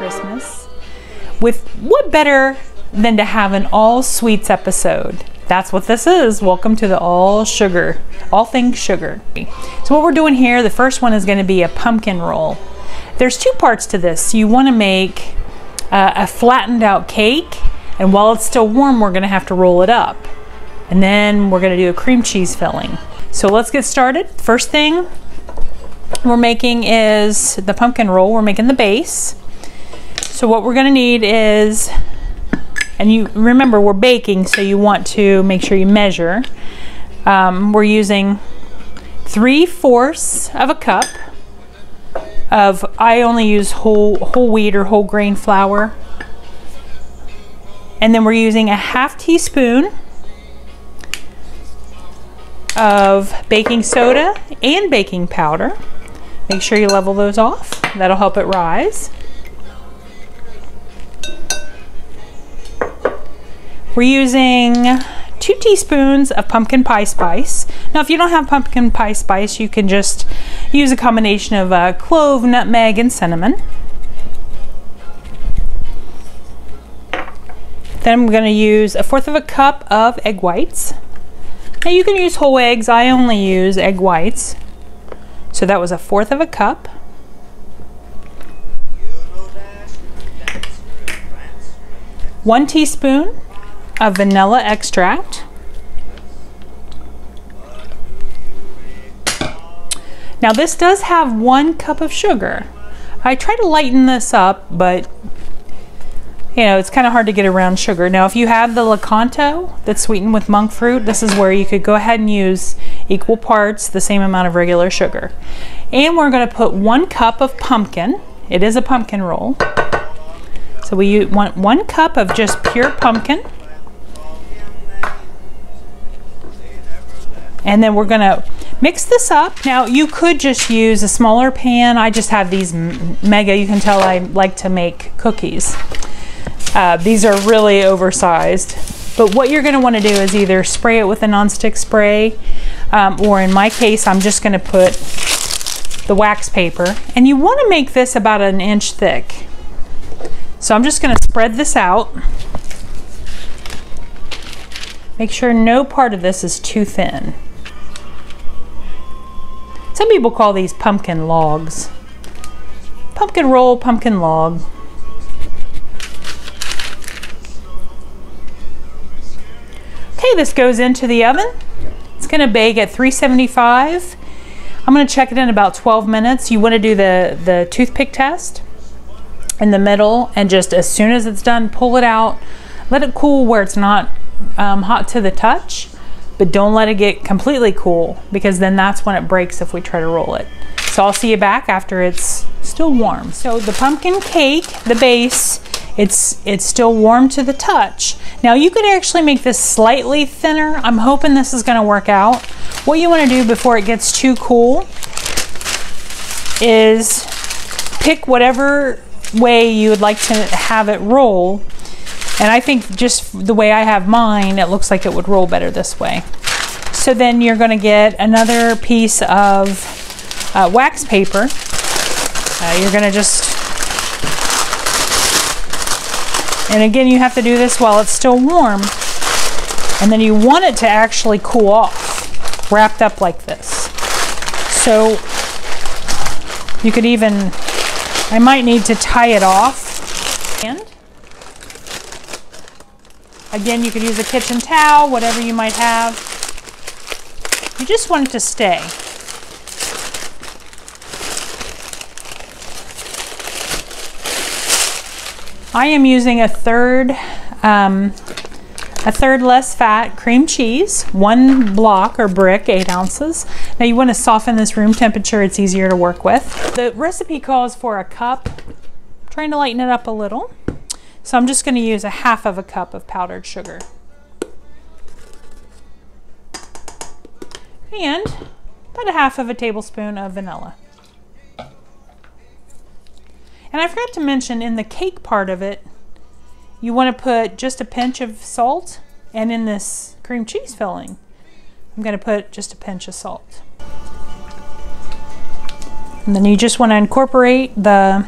Christmas. With what better than to have an all sweets episode? That's what this is. Welcome to the all things sugar. So what we're doing here, the first one is going to be a pumpkin roll. There's two parts to this. You want to make a flattened out cake, and while it's still warm, we're going to have to roll it up. And then we're going to do a cream cheese filling. So let's get started. First thing we're making is the pumpkin roll. We're making the base. So what we're going to need is, and you remember we're baking, so you want to make sure you measure. We're using 3/4 of a cup of, I only use whole wheat or whole grain flour. And then we're using a 1/2 teaspoon of baking soda and baking powder. Make sure you level those off. That'll help it rise. We're using 2 teaspoons of pumpkin pie spice. Now if you don't have pumpkin pie spice, you can just use a combination of clove, nutmeg, and cinnamon. Then I'm going to use 1/4 of a cup of egg whites. Now you can use whole eggs. I only use egg whites. So that was 1/4 of a cup. One teaspoon of vanilla extract. Now this does have 1 cup of sugar. I try to lighten this up, but you know, it's kind of hard to get around sugar. Now if you have the Lakanto that's sweetened with monk fruit, this is where you could go ahead and use equal parts, the same amount of regular sugar. And we're going to put 1 cup of pumpkin. It is a pumpkin roll. So we want 1 cup of just pure pumpkin. And then we're going to mix this up. Now you could just use a smaller pan. I just have these mega, you can tell I like to make cookies. These are really oversized, but what you're going to want to do is either spray it with a nonstick spray, or in my case, I'm just going to put the wax paper. And you want to make this about 1 inch thick. So I'm just going to spread this out. Make sure no part of this is too thin. Some people call these pumpkin logs. Pumpkin roll, pumpkin log. Okay, this goes into the oven. It's going to bake at 375. I'm going to check it in about 12 minutes. You want to do the toothpick test in the middle, and just as soon as it's done, pull it out. Let it cool where it's not hot to the touch, but don't let it get completely cool, because then that's when it breaks if we try to roll it. So I'll see you back after it's still warm. So the pumpkin cake, the base, it's still warm to the touch. Now you could actually make this slightly thinner. I'm hoping this is going to work out. What you want to do before it gets too cool is pick whatever way you would like to have it roll. And I think just the way I have mine, it looks like it would roll better this way. So then you're going to get another piece of wax paper. You're going to just, and again, you have to do this while it's still warm. And then you want it to actually cool off, wrapped up like this. So you could even, I might need to tie it off. And again, you could use a kitchen towel, whatever you might have. You just want it to stay. I am using a third less fat cream cheese, 1 block or brick, 8 ounces. Now you want to soften this room temperature, it's easier to work with. The recipe calls for a cup. I'm trying to lighten it up a little. So I'm just going to use 1/2 of a cup of powdered sugar. And about 1/2 of a tablespoon of vanilla. And I forgot to mention, in the cake part of it, you want to put just a pinch of salt, and in this cream cheese filling, I'm going to put just a pinch of salt. And then you just want to incorporate the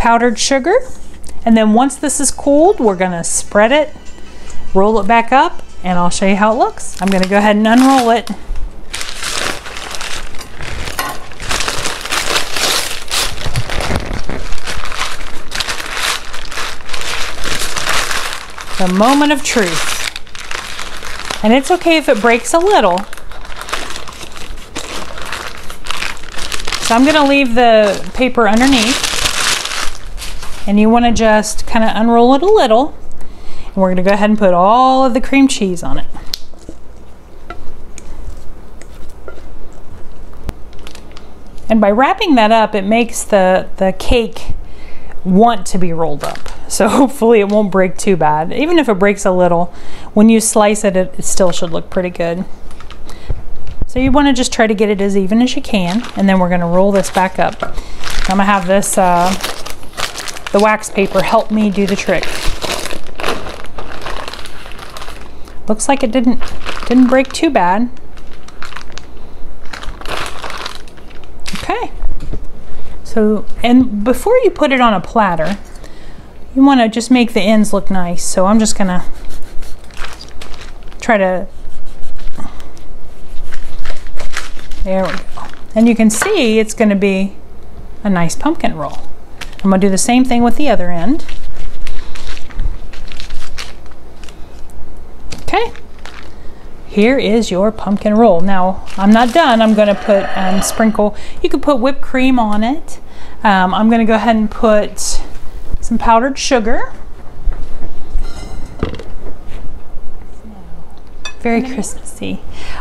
powdered sugar. And then once this is cooled, we're gonna spread it, roll it back up, and I'll show you how it looks. I'm gonna go ahead and unroll it. The moment of truth. And it's okay if it breaks a little. So I'm gonna leave the paper underneath. And you wanna just kind of unroll it a little. And we're gonna go ahead and put all of the cream cheese on it. And by wrapping that up, it makes the cake want to be rolled up. So hopefully it won't break too bad. Even if it breaks a little, when you slice it, it still should look pretty good. So you want to just try to get it as even as you can, and then we're going to roll this back up. I'm going to have this, the wax paper help me do the trick. Looks like it didn't break too bad. Okay. So, and before you put it on a platter, you want to just make the ends look nice. So I'm just gonna try to, there we go. And you can see it's gonna be a nice pumpkin roll. I'm gonna do the same thing with the other end. Okay, here is your pumpkin roll. Now, I'm not done. I'm gonna put, sprinkle, you could put whipped cream on it. I'm gonna go ahead and put some powdered sugar. Very Christmassy.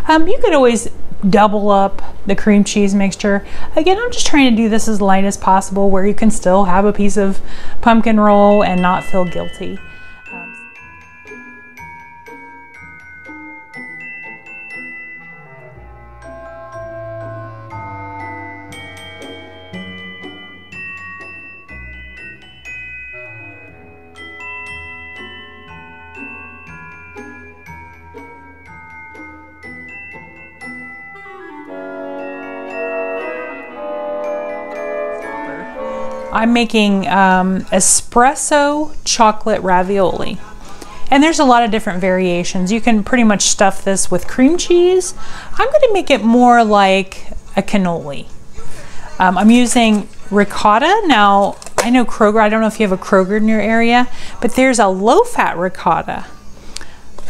You could always double up the cream cheese mixture. Again, I'm just trying to do this as light as possible where you can still have a piece of pumpkin roll and not feel guilty. I'm making espresso chocolate ravioli. And there's a lot of different variations. You can pretty much stuff this with cream cheese. I'm gonna make it more like a cannoli. I'm using ricotta. Now, I know Kroger, I don't know if you have a Kroger in your area, but there's a low-fat ricotta.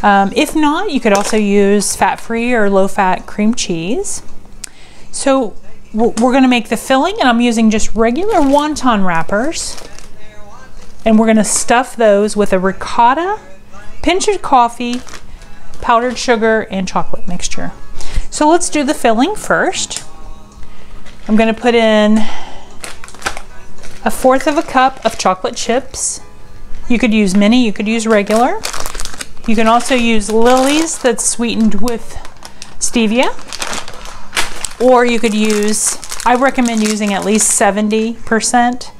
If not, you could also use fat-free or low-fat cream cheese. So we're gonna make the filling, and I'm using just regular wonton wrappers. And we're gonna stuff those with a ricotta, pinch of coffee, powdered sugar, and chocolate mixture. So let's do the filling first. I'm gonna put in 1/4 cup of chocolate chips. You could use mini, you could use regular. You can also use Lily's that's sweetened with stevia. Or you could use, I recommend using at least 70%.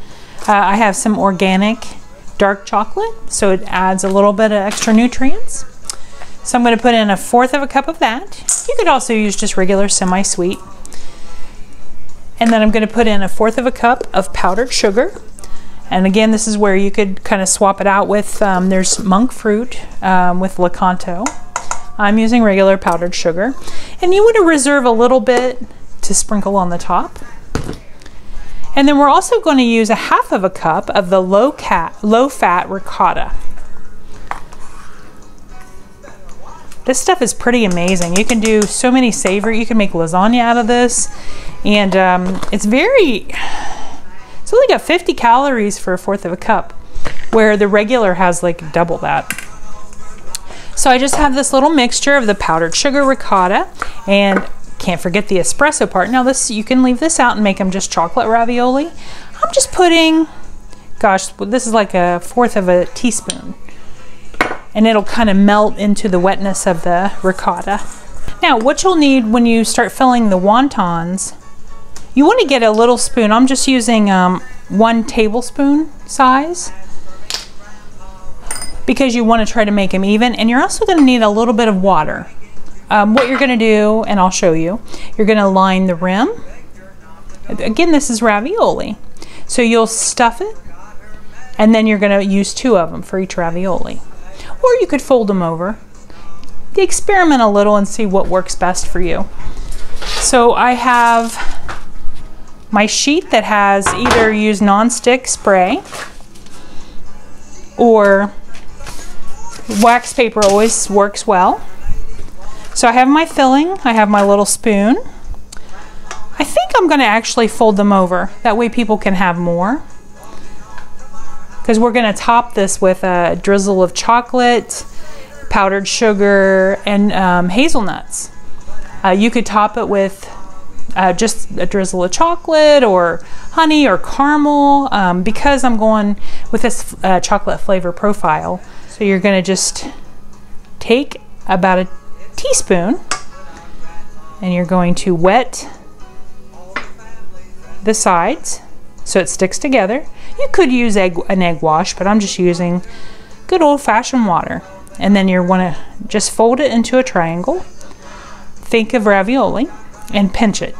I have some organic dark chocolate, so it adds a little bit of extra nutrients. So I'm going to put in 1/4 cup of that. You could also use just regular semi-sweet. And then I'm going to put in 1/4 cup of powdered sugar. And again, this is where you could kind of swap it out with, there's monk fruit with Lakanto. I'm using regular powdered sugar. And you want to reserve a little bit to sprinkle on the top. And then we're also going to use 1/2 cup of the low-fat ricotta. This stuff is pretty amazing. You can do so many savory, you can make lasagna out of this. And it's only got 50 calories for 1/4 cup, where the regular has like double that. So I just have this little mixture of the powdered sugar, ricotta, and can't forget the espresso part. Now this, you can leave this out and make them just chocolate ravioli. I'm just putting, gosh, this is like 1/4 teaspoon. And it'll kind of melt into the wetness of the ricotta. Now what you'll need when you start filling the wontons, you want to get a little spoon. I'm just using 1 tablespoon size, because you want to try to make them even. And you're also going to need a little bit of water. What you're going to do, and I'll show you, you're going to line the rim. Again, this is ravioli. So you'll stuff it And then you're going to use 2 of them for each ravioli. Or you could fold them over. Experiment a little and see what works best for you. So I have my sheet that has either used non-stick spray or wax paper always works well. So I have my filling, I have my little spoon. I think I'm going to actually fold them over. That way people can have more. Because we're going to top this with a drizzle of chocolate, powdered sugar, and hazelnuts. You could top it with just a drizzle of chocolate or honey or caramel because I'm going with this chocolate flavor profile. So you're going to just take about a teaspoon and you're going to wet the sides so it sticks together. You could use an egg wash, but I'm just using good old-fashioned water. And then you want to just fold it into a triangle. Think of ravioli and pinch it.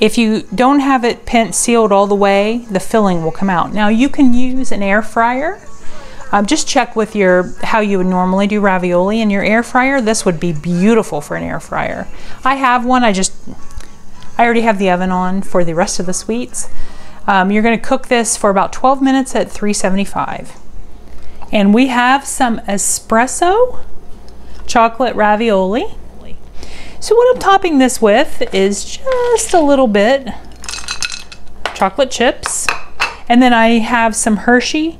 If you don't have it sealed all the way, the filling will come out. Now you can use an air fryer. Just check with how you would normally do ravioli in your air fryer. This would be beautiful for an air fryer. I have one. I already have the oven on for the rest of the sweets. You're going to cook this for about 12 minutes at 375. And we have some espresso chocolate ravioli. So what I'm topping this with is just a little bit chocolate chips. And then I have some Hershey.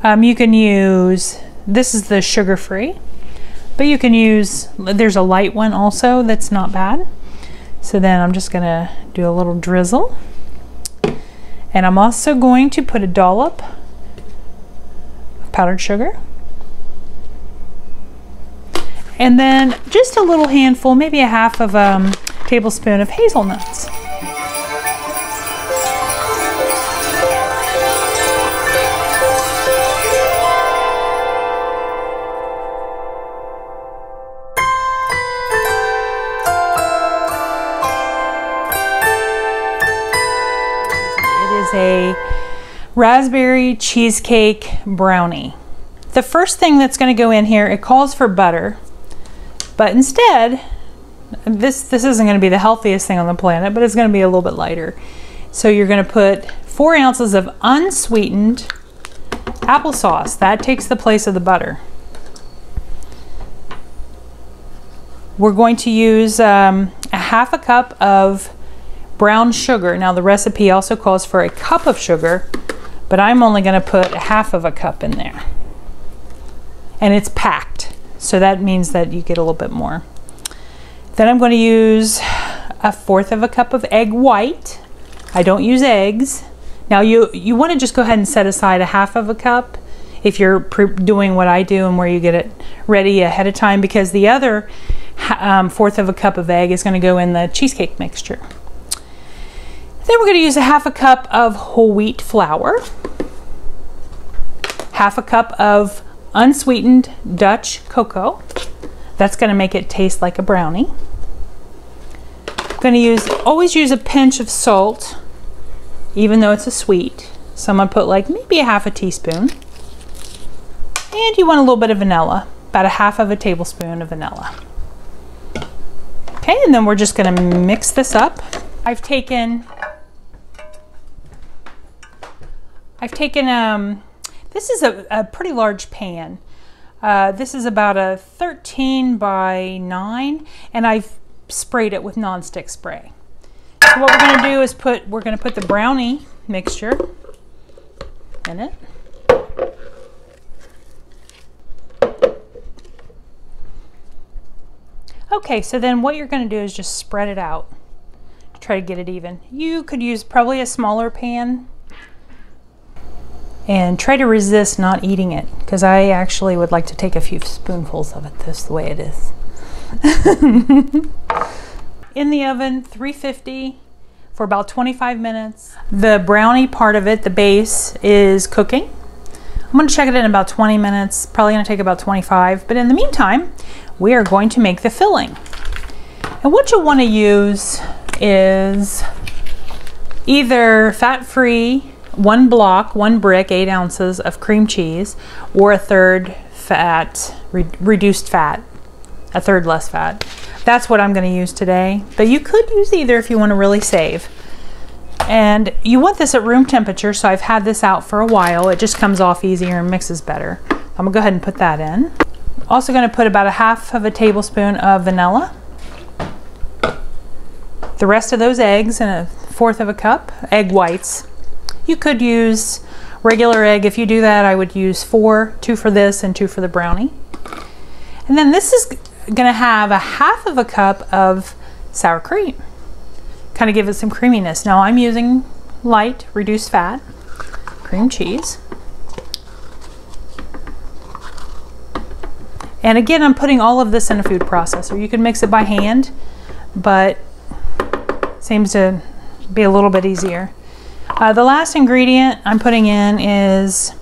You can use, this is the sugar-free, but you can use, there's a light one also that's not bad. So then I'm just going to do a little drizzle. And I'm also going to put a dollop of powdered sugar. And then just a little handful, maybe a half of a tablespoon of hazelnuts. A raspberry cheesecake brownie. The first thing that's going to go in here, it calls for butter, but instead this isn't going to be the healthiest thing on the planet, but it's going to be a little bit lighter. So you're going to put 4 ounces of unsweetened applesauce. That takes the place of the butter. We're going to use a half a cup of brown sugar. Now the recipe also calls for a cup of sugar, but I'm only going to put half of a cup in there. And it's packed, so that means that you get a little bit more. Then I'm going to use 1/4 of a cup of egg white. I don't use eggs. Now you want to just go ahead and set aside a half of a cup if you're doing what I do and where you get it ready ahead of time, because the other 1/4 of a cup of egg is going to go in the cheesecake mixture. Then we're going to use a half a cup of whole wheat flour, half a cup of unsweetened Dutch cocoa. That's going to make it taste like a brownie. I'm going to always use a pinch of salt, even though it's a sweet. So I'm going to put like maybe a half a teaspoon. And you want a little bit of vanilla, about a half of a tablespoon of vanilla. Okay, and then we're just going to mix this up. I've taken this is a pretty large pan. This is about a 13 by 9, and I've sprayed it with non-stick spray. So what we're going to do is we're going to put the brownie mixture in it. Okay, so then what you're going to do is just spread it out. Try to get it even. You could use probably a smaller pan and try to resist not eating it, because I actually would like to take a few spoonfuls of it this the way it is. In the oven, 350 for about 25 minutes. The brownie part of it, the base, is cooking. I'm going to check it in about 20 minutes, probably going to take about 25, but in the meantime, we are going to make the filling. And what you'll want to use is either fat-free one brick, 8 ounces of cream cheese, or a third fat, reduced fat, a third less fat. That's what I'm going to use today, but you could use either if you want to really save. And you want this at room temperature, so I've had this out for a while. It just comes off easier and mixes better. I'm gonna go ahead and put that in. Also gonna put about 1/2 tablespoon of vanilla. The rest of those eggs in 1/4 cup, egg whites. You could use regular egg. If you do that, I would use 4, 2 for this and 2 for the brownie. And then this is gonna have 1/2 cup of sour cream. Kind of give it some creaminess. Now I'm using light, reduced fat, cream cheese. And again, I'm putting all of this in a food processor. You can mix it by hand, but seems to be a little bit easier. The last ingredient I'm putting in is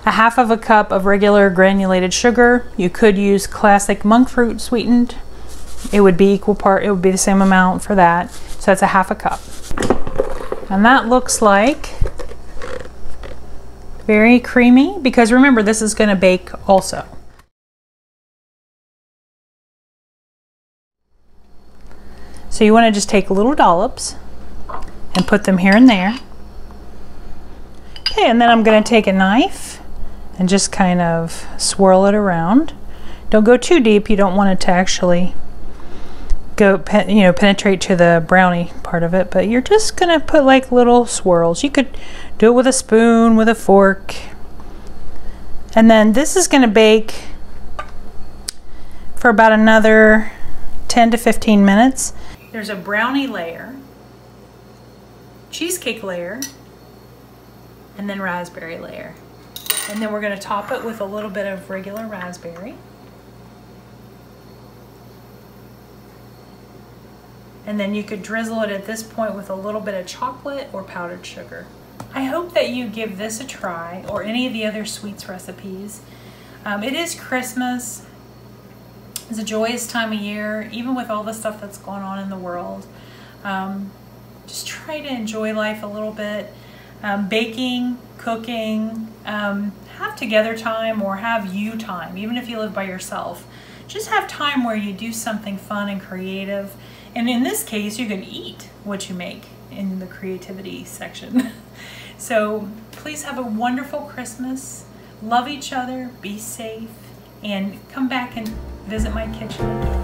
1/2 cup of regular granulated sugar. You could use classic monk fruit sweetened. It would be equal part, it would be the same amount for that. So that's 1/2 cup. And that looks like very creamy, because remember, this is gonna bake also. So you wanna just take little dollops and put them here and there. Okay, and then I'm gonna take a knife and just kind of swirl it around. Don't go too deep, you don't want it to actually go, penetrate to the brownie part of it, but you're just gonna put like little swirls. You could do it with a spoon, with a fork. And then this is gonna bake for about another 10 to 15 minutes. There's a brownie layer, cheesecake layer, and then raspberry layer. And then we're gonna top it with a little bit of regular raspberry. And then you could drizzle it at this point with a little bit of chocolate or powdered sugar. I hope that you give this a try, or any of the other sweets recipes. It is Christmas. It's a joyous time of year, even with all the stuff that's going on in the world. Just try to enjoy life a little bit. Baking, cooking, have together time or have you time, even if you live by yourself. Just have time where you do something fun and creative. And in this case, you can eat what you make in the creativity section. So please have a wonderful Christmas. Love each other, be safe, and come back and visit my kitchen again.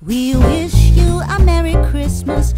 We wish you a Merry Christmas.